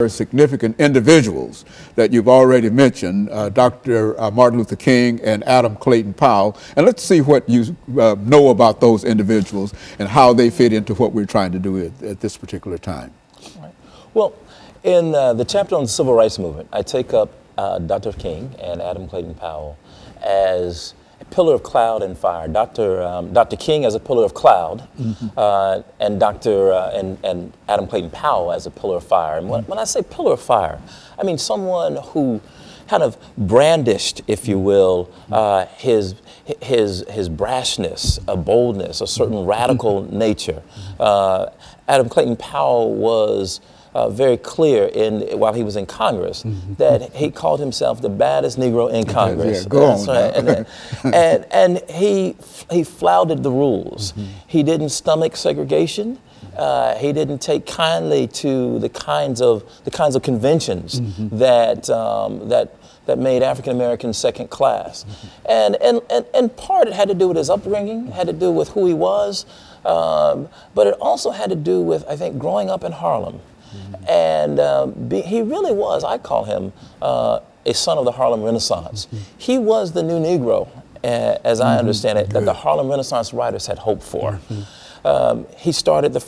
very significant individuals that you've already mentioned, Dr. Martin Luther King and Adam Clayton Powell. And let's see what you know about those individuals and how they fit into what we're trying to do at this particular time. Right. Well, in the chapter on the Civil Rights Movement, I take up Dr. King and Adam Clayton Powell as a pillar of cloud and fire. Dr. King as a pillar of cloud, and and Adam Clayton Powell as a pillar of fire. And when I say pillar of fire, I mean someone who kind of brandished, if you will, his brashness, a boldness, a certain radical nature. Adam Clayton Powell was very clear while he was in Congress that he called himself the baddest Negro in Congress. Yeah, go on. Right. and he flouted the rules. He didn't stomach segregation. He didn't take kindly to the kinds of conventions that made African Americans second class. And part it had to do with his upbringing, had to do with who he was, but it also had to do with, I think, growing up in Harlem. And he really was, I call him, a son of the Harlem Renaissance. He was the new Negro, as I understand it, that the Harlem Renaissance writers had hoped for. He started one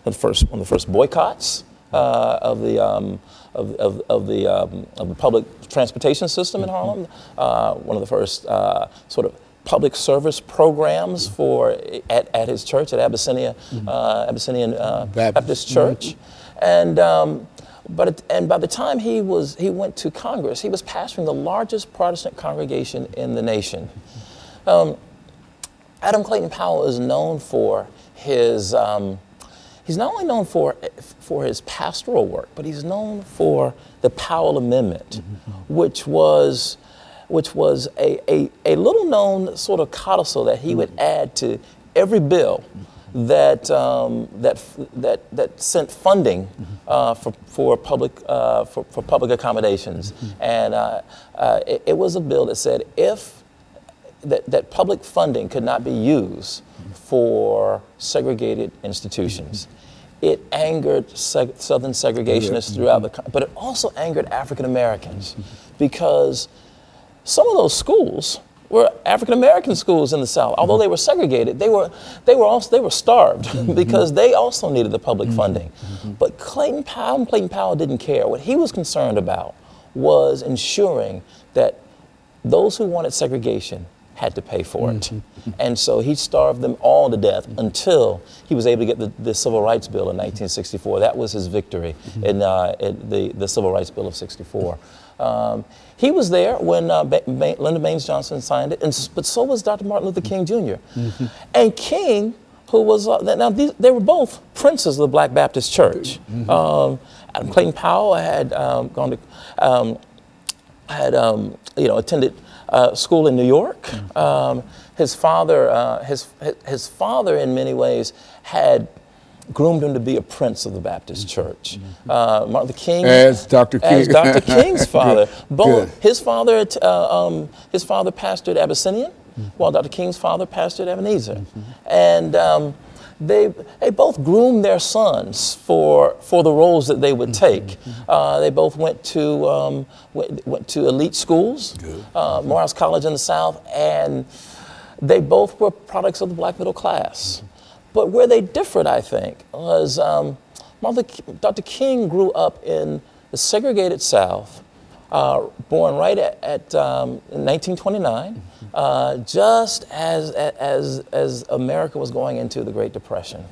of the first boycotts of the public transportation system in Harlem. One of the first sort of public service programs at his church at Abyssinian Baptist Church. And by the time he went to Congress, he was pastoring the largest Protestant congregation in the nation. Adam Clayton Powell is known for his he's not only known for his pastoral work, but he's known for the Powell Amendment, which was a little known sort of codicil that he would add to every bill that sent funding for public accommodations. And it was a bill that said that public funding could not be used for segregated institutions. It angered Southern segregationists throughout the country, but it also angered African Americans because some of those schools were African American schools in the South. Although they were segregated, they were starved because they also needed the public funding. But Clayton Powell didn't care. What he was concerned about was ensuring that those who wanted segregation had to pay for it. And so he starved them all to death until he was able to get the Civil Rights Bill in 1964. That was his victory in the Civil Rights Bill of 64. He was there when Lyndon Baines Johnson signed it, but so was Dr. Martin Luther King Jr. And King, who was, they were both princes of the Black Baptist Church. Adam Clayton Powell had attended school in New York. His father, his father, in many ways, had groomed him to be a prince of the Baptist Church. Martin Luther King, as Dr. King, as Dr. King's father. Good. His father pastored Abyssinian, while Dr. King's father pastored Ebenezer, and they both groomed their sons for the roles that they would take. They both went to elite schools, Morehouse College in the South, and they both were products of the black middle class. But where they differed, I think, was Dr. King grew up in the segregated South, born right in 1929, just as America was going into the Great Depression.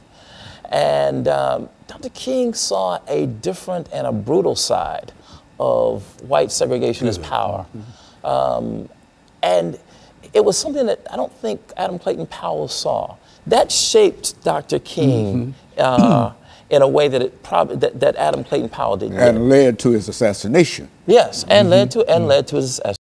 And Dr. King saw a different and a brutal side of white segregationist power. And it was something that I don't think Adam Clayton Powell saw. That shaped Dr. King in a way that that Adam Clayton Powell didn't. And led to his assassination. Yes, and led to his assassination.